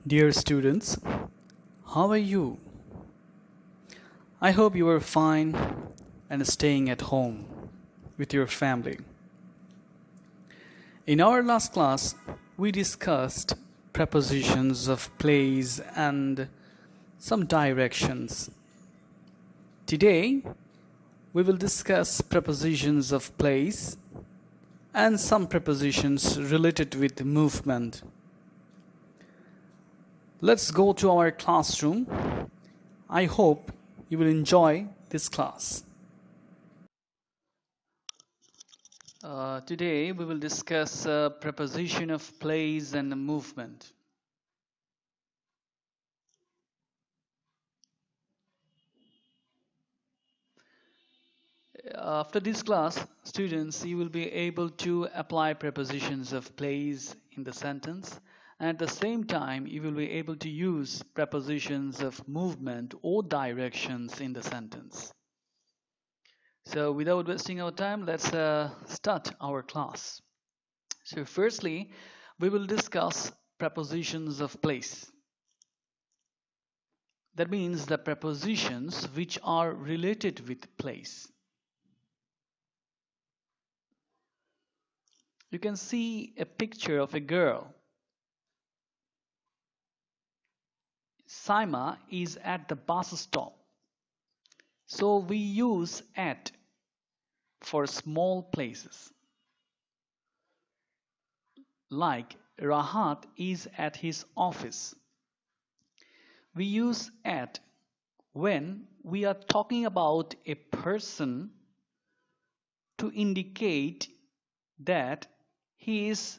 Dear students, how are you? I hope you are fine and staying at home with your family. In our last class, we discussed prepositions of place and some directions. Today, we will discuss prepositions of place and some prepositions related with movement. Let's go to our classroom. I hope you will enjoy this class. Today we will discuss preposition of place and movement. After this class, students, you will be able to apply prepositions of place in the sentence, and at the same time you will be able to use prepositions of movement or directions in the sentence. So without wasting our time, let's start our class. So firstly, we will discuss prepositions of place. That means the prepositions which are related with place. You can see a picture of a girl. Saima is at the bus stop. So we use at for small places. Like Rahat is at his office. We use at when we are talking about a person to indicate that he is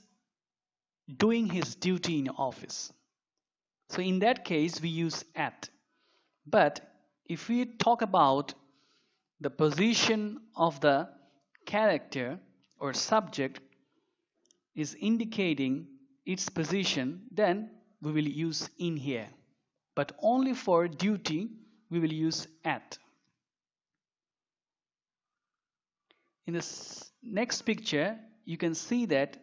doing his duty in office. So in that case, we use at. But if we talk about the position of the character or subject is indicating its position, then we will use in here. But only for duty, we will use at. In this next picture, you can see that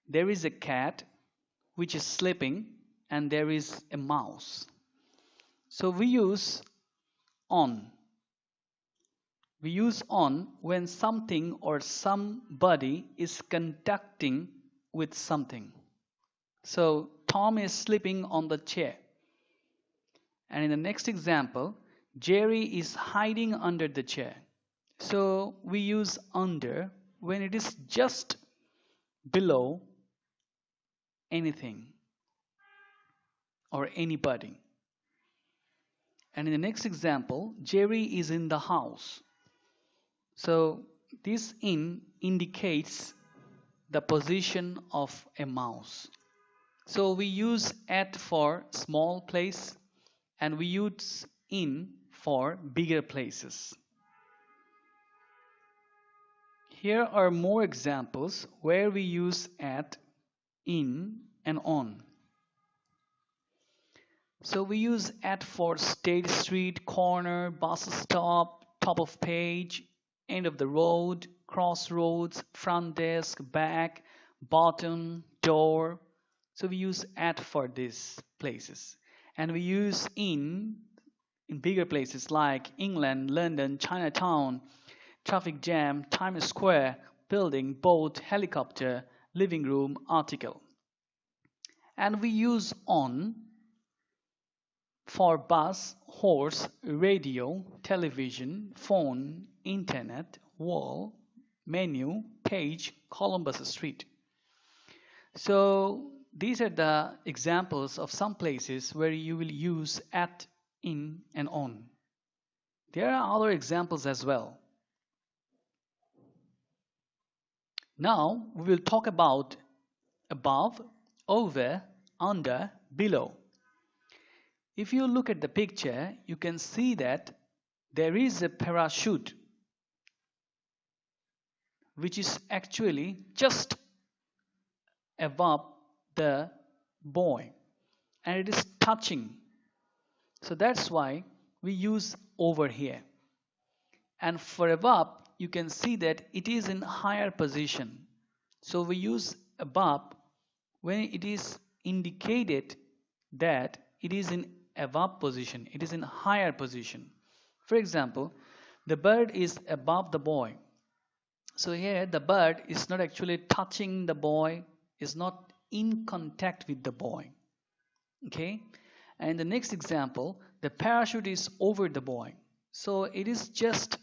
there is a cat which is sleeping and there is a mouse. So we use on. We use on when something or somebody is conducting with something. So Tom is sleeping on the chair. And in the next example, Jerry is hiding under the chair. So we use under when it is just below anything or anybody. And in the next example, Jerry is in the house. So this in indicates the position of a mouse. So we use at for small place and we use in for bigger places. Here are more examples where we use at, in, and on. So we use at for State Street, corner, bus stop, top of page, end of the road, crossroads, front desk, back, bottom, door. So we use at for these places. And we use in bigger places like England, London, Chinatown, traffic jam, Times Square, building, boat, helicopter, living room, article. And we use on for bus, horse, radio, television, phone, internet, wall, menu, page, Columbus Street. So these are the examples of some places where you will use at, in, and on. There are other examples as well. Now we will talk about above, over, under, below. If you look at the picture, you can see that there is a parachute which is actually just above the boy and it is touching. So that's why we use over here. And for above, you can see that it is in higher position. So we use above when it is indicated that it is in above position, it is in higher position. For example, the bird is above the boy. So here the bird is not actually touching the boy, is not in contact with the boy. Okay, and the next example, the parachute is over the boy. So it is just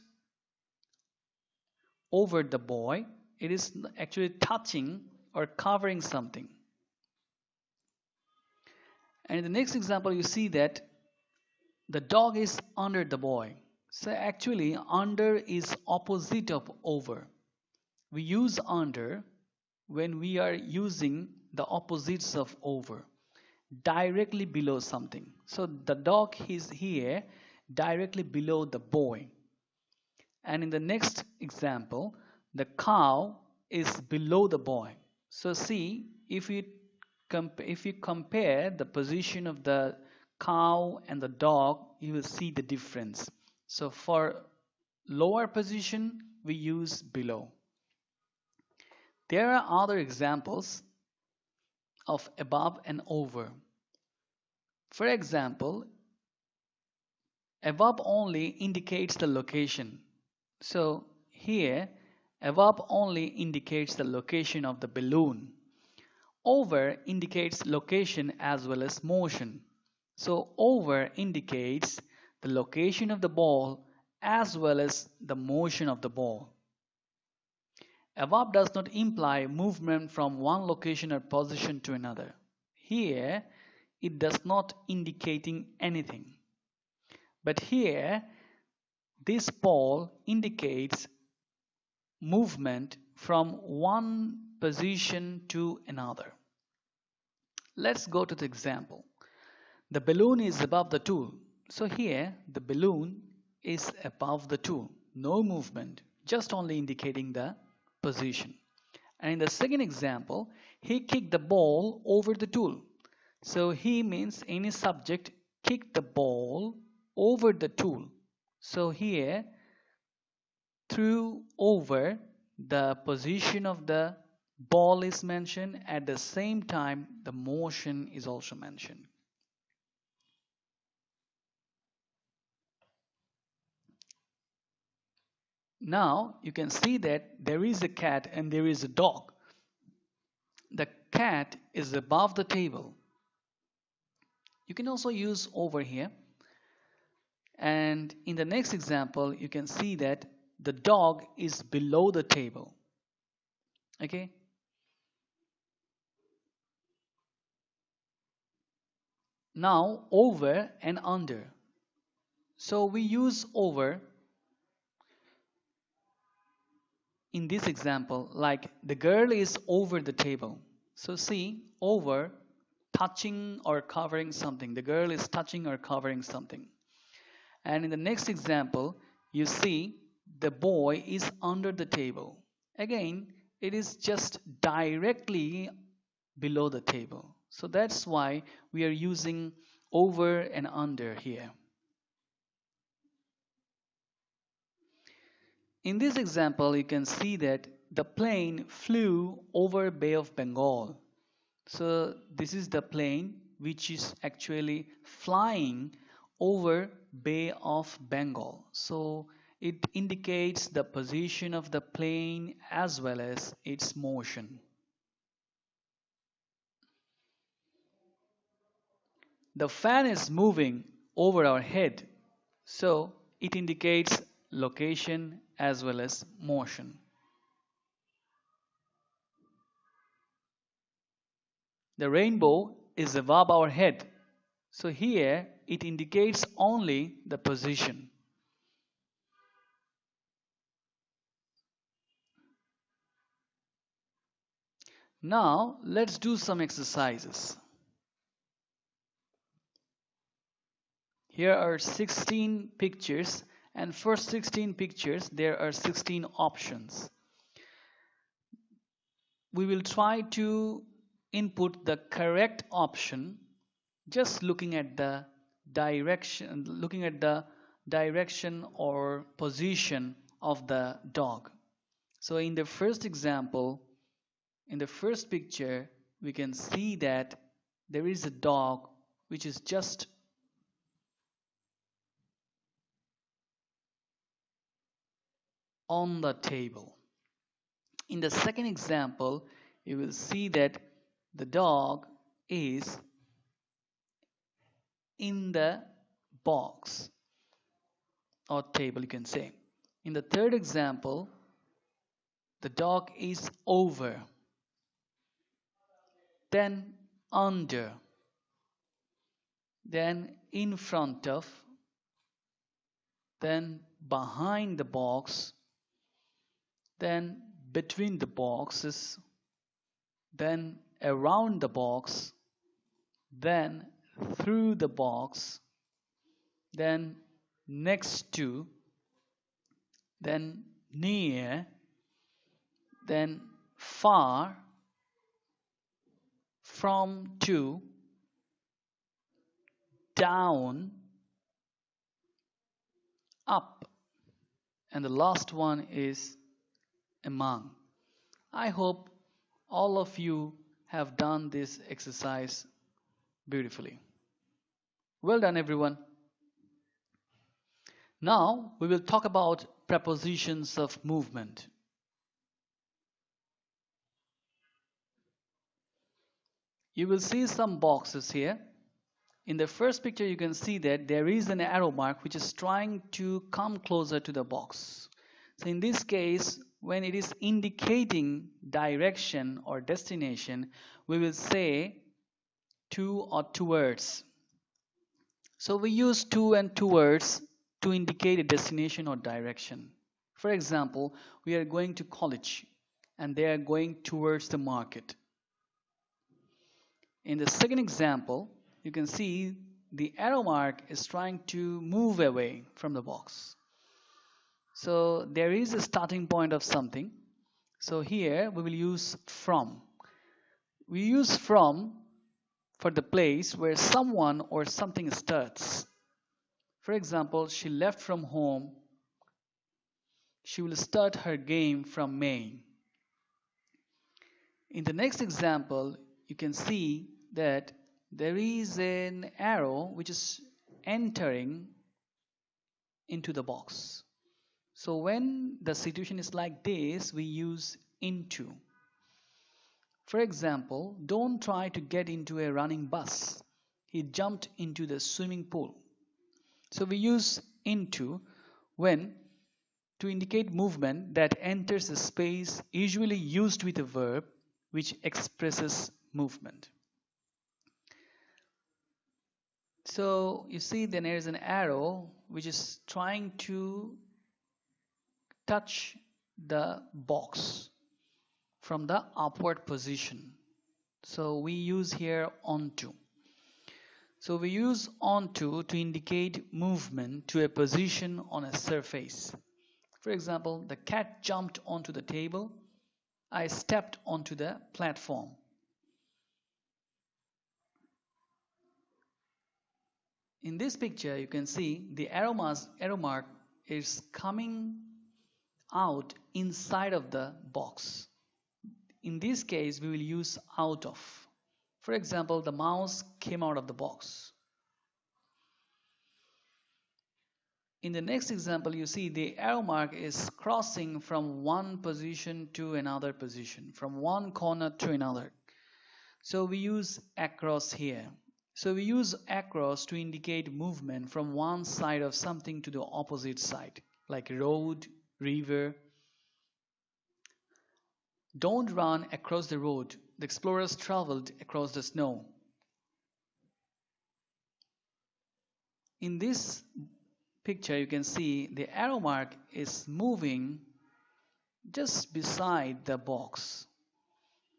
over the boy, it is actually touching or covering something. And in the next example, you see that the dog is under the boy. So actually, under is opposite of over. We use under when we are using the opposites of over, directly below something. So the dog is here directly below the boy. And in the next example, the cow is below the boy. So see, if you compare the position of the cow and the dog, you will see the difference. So for lower position, we use below. There are other examples of above and over. For example, above only indicates the location. So here, above only indicates the location of the balloon. Over indicates location as well as motion. So over indicates the location of the ball as well as the motion of the ball. Above does not imply movement from one location or position to another. Here, it does not indicating anything. But here, this ball indicates movement from one position to another. Let's go to the example. The balloon is above the tool. So here, the balloon is above the tool. No movement, just only indicating the position. And in the second example, he kicked the ball over the tool. So he means any subject kicked the ball over the tool. So here, through over, the position of the ball is mentioned. At the same time, the motion is also mentioned. Now you can see that there is a cat and there is a dog. The cat is above the table. You can also use over here. And in the next example, you can see that the dog is below the table. Okay. Now over and under. So we use over in this example, like the girl is over the table. So see, over, touching or covering something. The girl is touching or covering something. And in the next example, you see the boy is under the table. Again, it is just directly below the table. So that's why we are using over and under here. In this example, you can see that the plane flew over Bay of Bengal. So this is the plane which is actually flying over Bay of Bengal. So it indicates the position of the plane as well as its motion. The fan is moving over our head, so it indicates location as well as motion. The rainbow is above our head, so here it indicates only the position. Now let's do some exercises. Here are 16 pictures, and for 16 pictures there are 16 options. We will try to input the correct option just looking at the direction or position of the dog. So in the first example, in the first picture, we can see that there is a dog which is just on the table. In the second example, you will see that the dog is in the box or table, you can say. In the third example, the dog is over, then under, then in front of, then behind the box, then between the boxes, then around the box, then through the box, then next to, then near, then far, from to, down, up, and the last one is among. I hope all of you have done this exercise beautifully. Well done, everyone. Now we will talk about prepositions of movement. You will see some boxes here. In the first picture, you can see that there is an arrow mark which is trying to come closer to the box. So in this case, when it is indicating direction or destination, we will say to or towards. So we use to and towards to indicate a destination or direction. For example, we are going to college and they are going towards the market. In the second example, you can see the arrow mark is trying to move away from the box. So there is a starting point of something. So here we will use from. We use from for the place where someone or something starts. For example, she left from home. She will start her game from Maine. In the next example, you can see that there is an arrow which is entering into the box. So when the situation is like this, we use into. For example, don't try to get into a running bus. He jumped into the swimming pool. So we use into when to indicate movement that enters a space, usually used with a verb which expresses movement. So you see then there is an arrow which is trying to touch the box from the upward position. So we use here onto. So we use onto to indicate movement to a position on a surface. For example, the cat jumped onto the table. I stepped onto the platform. In this picture, you can see the arrow mark is coming out inside of the box. In this case, we will use out of. For example, the mouse came out of the box. In the next example, you see the arrow mark is crossing from one position to another position, from one corner to another. So we use across here. So we use across to indicate movement from one side of something to the opposite side, like road, river. Don't run across the road. The explorers traveled across the snow. In this picture, you can see the arrow mark is moving just beside the box.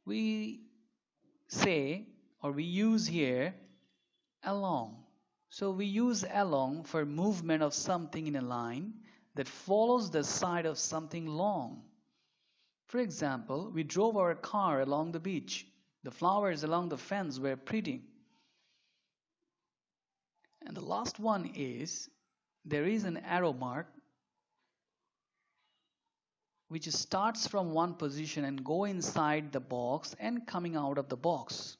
We say, or we use here, along. So we use along for movement of something in a line that follows the side of something long. For example, we drove our car along the beach. The flowers along the fence were pretty. And the last one is, there is an arrow mark which starts from one position and go inside the box and coming out of the box.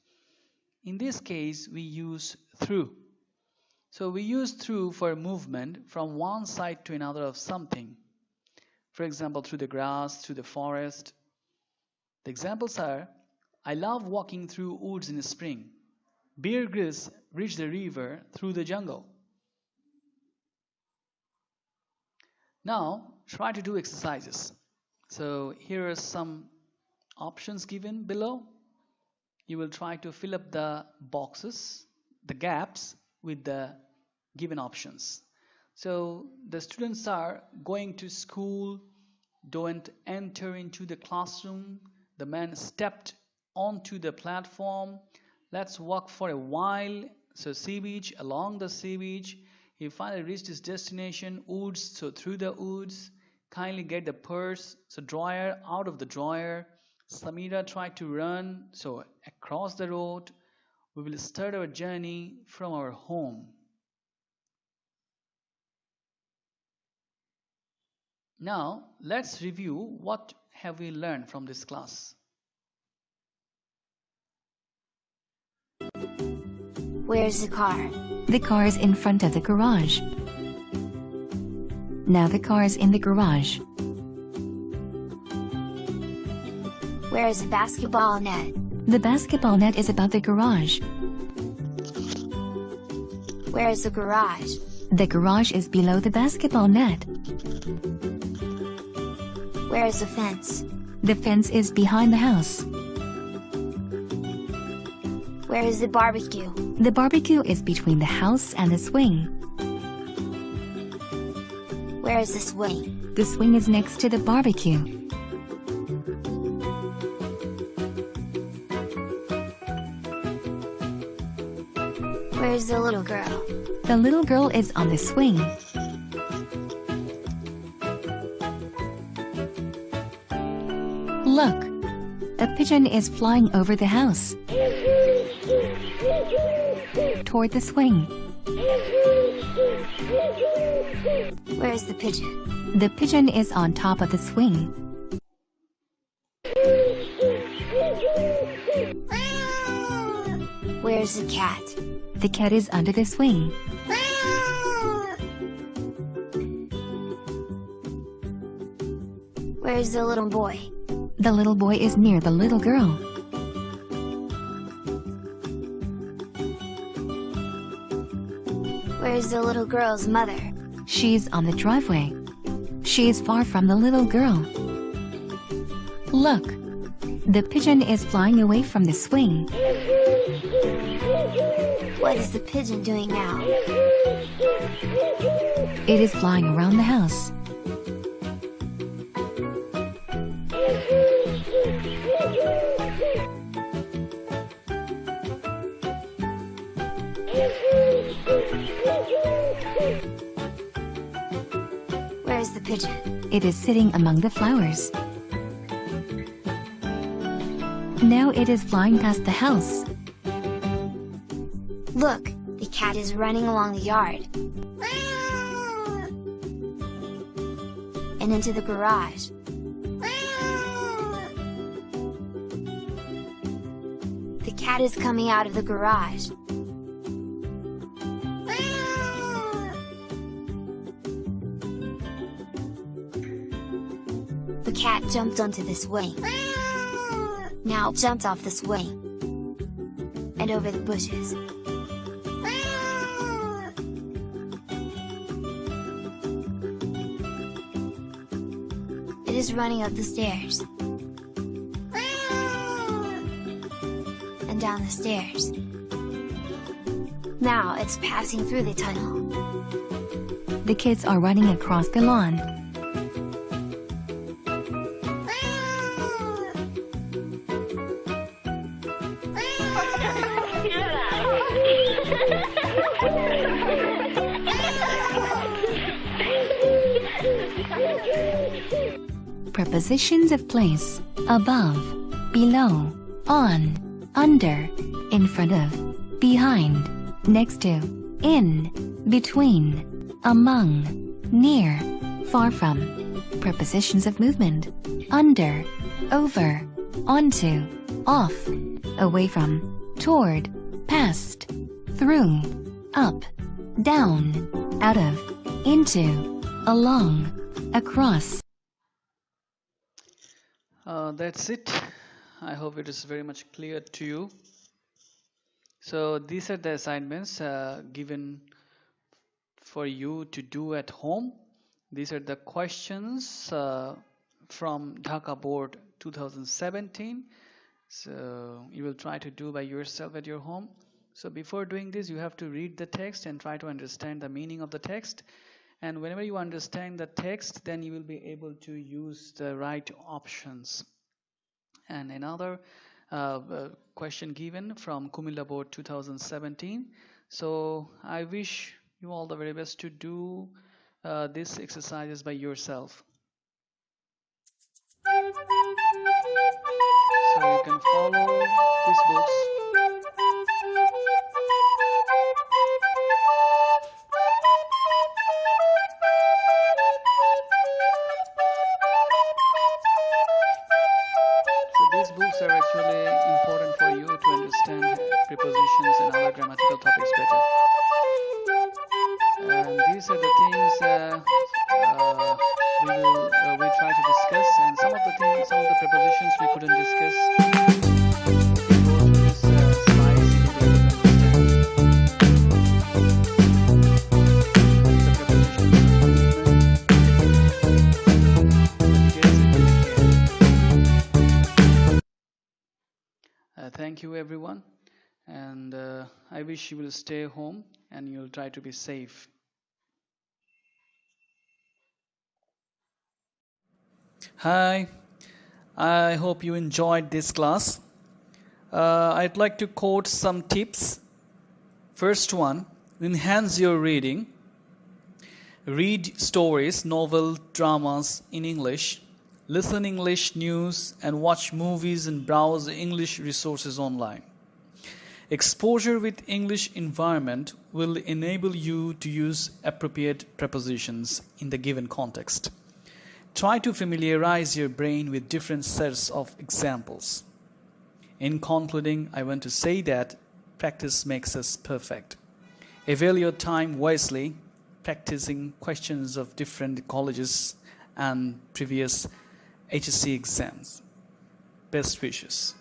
In this case, we use through. So we use through for movement from one side to another of something. For example, through the grass, through the forest. The examples are, I love walking through woods in spring. Bear Grylls reached the river through the jungle. Now, try to do exercises. So here are some options given below. You will try to fill up the boxes, the gaps, with the given options. So the students are going to school, don't enter into the classroom. The man stepped onto the platform. Let's walk for a while. So sea beach, along the sea beach. He finally reached his destination, woods, so through the woods. Kindly get the purse, so drawer, out of the drawer. Samira tried to run, so across the road. We will start our journey from our home. Now, let's review what have we learned from this class. Where's the car? The car is in front of the garage. Now the car is in the garage. Where is the basketball net? The basketball net is above the garage. Where is the garage? The garage is below the basketball net. Where is the fence? The fence is behind the house. Where is the barbecue? The barbecue is between the house and the swing. Where is the swing? The swing is next to the barbecue. Where is the little girl? The little girl is on the swing. Look, a pigeon is flying over the house toward the swing. Where is the pigeon? The pigeon is on top of the swing. Where is the cat? The cat is under the swing. Where is the little boy? The little boy is near the little girl. Where is the little girl's mother? She's on the driveway. She is far from the little girl. Look, the pigeon is flying away from the swing. What is the pigeon doing now? It is flying around the house. Where is the pigeon? It is sitting among the flowers. Now it is flying past the house. Look, the cat is running along the yard and into the garage. The cat is coming out of the garage. The cat jumped onto the swing. Now jumped off the swing and over the bushes. It is running up the stairs and down the stairs. Now it's passing through the tunnel. The kids are running across the lawn. Prepositions of place: above, below, on, under, in front of, behind, next to, in, between, among, near, far from. Prepositions of movement: under, over, onto, off, away from, toward, past, through, up, down, out of, into, along, across. That's it. I hope it is very much clear to you. So these are the assignments given for you to do at home. These are the questions from Dhaka Board 2017. So you will try to do by yourself at your home. So before doing this, you have to read the text and try to understand the meaning of the text. And whenever you understand the text, then you will be able to use the right options. And another question given from Kumilla Board 2017. So I wish you all the very best to do these exercises by yourself. So you can follow these books. These books are actually important for you to understand prepositions and other grammatical topics better. And these are the things we try to discuss, and some of the prepositions we couldn't discuss. If you go through this slides, you will be able to understand. Thank you, everyone, and I wish you will stay home and you'll try to be safe. Hi, I hope you enjoyed this class. I'd like to quote some tips. First one, enhance your reading. Read stories, novels, dramas in English. Listen English news and watch movies and browse English resources online. Exposure with English environment will enable you to use appropriate prepositions in the given context. Try to familiarize your brain with different sets of examples. In concluding, I want to say that practice makes us perfect. Avail your time wisely, practicing questions of different colleges and previous HSC exams. Best wishes.